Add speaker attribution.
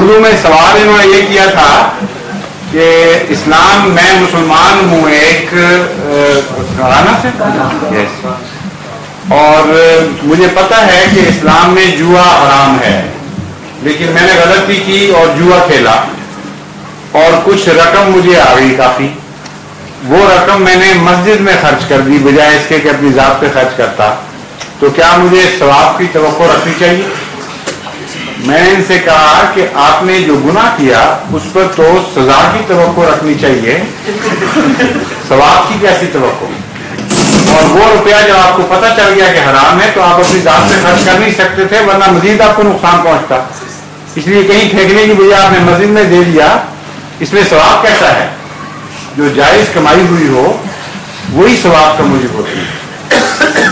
Speaker 1: شروع میں سوال انہوں نے یہ کیا تھا کہ اسلام میں مسلمان ہوں ایک گھرانہ سے اور مجھے پتا ہے کہ اسلام میں جوا حرام ہے، لیکن میں نے غلطی کی اور جوا کھیلا اور کچھ رقم مجھے آ گئی کافی، وہ رقم میں نے مسجد میں خرچ کر دی بجائے اس کے کہ اپنی ذات پہ خرچ کرتا، تو کیا مجھے ثواب کی توقع رکھنی چاہیے؟ میں نے ان سے کہا کہ آپ نے جو گناہ کیا اس پر تو سزا کی توقع رکھنی چاہیے، ثواب کی کیسی توقع؟ اور وہ روپیہ جب آپ کو پتہ چل گیا کہ حرام ہے تو آپ اپنی ذات سے خرچ کر نہیں سکتے تھے، ورنہ مزید آپ کو نقصان پہنچتا، اس لیے کہیں پھینکنے کی بجائے آپ نے مسجد میں دے دیا۔ اس میں ثواب کیسا ہے؟ جو جائز کمائی ہوئی ہو وہی ثواب کا موجب ہوتی ہے۔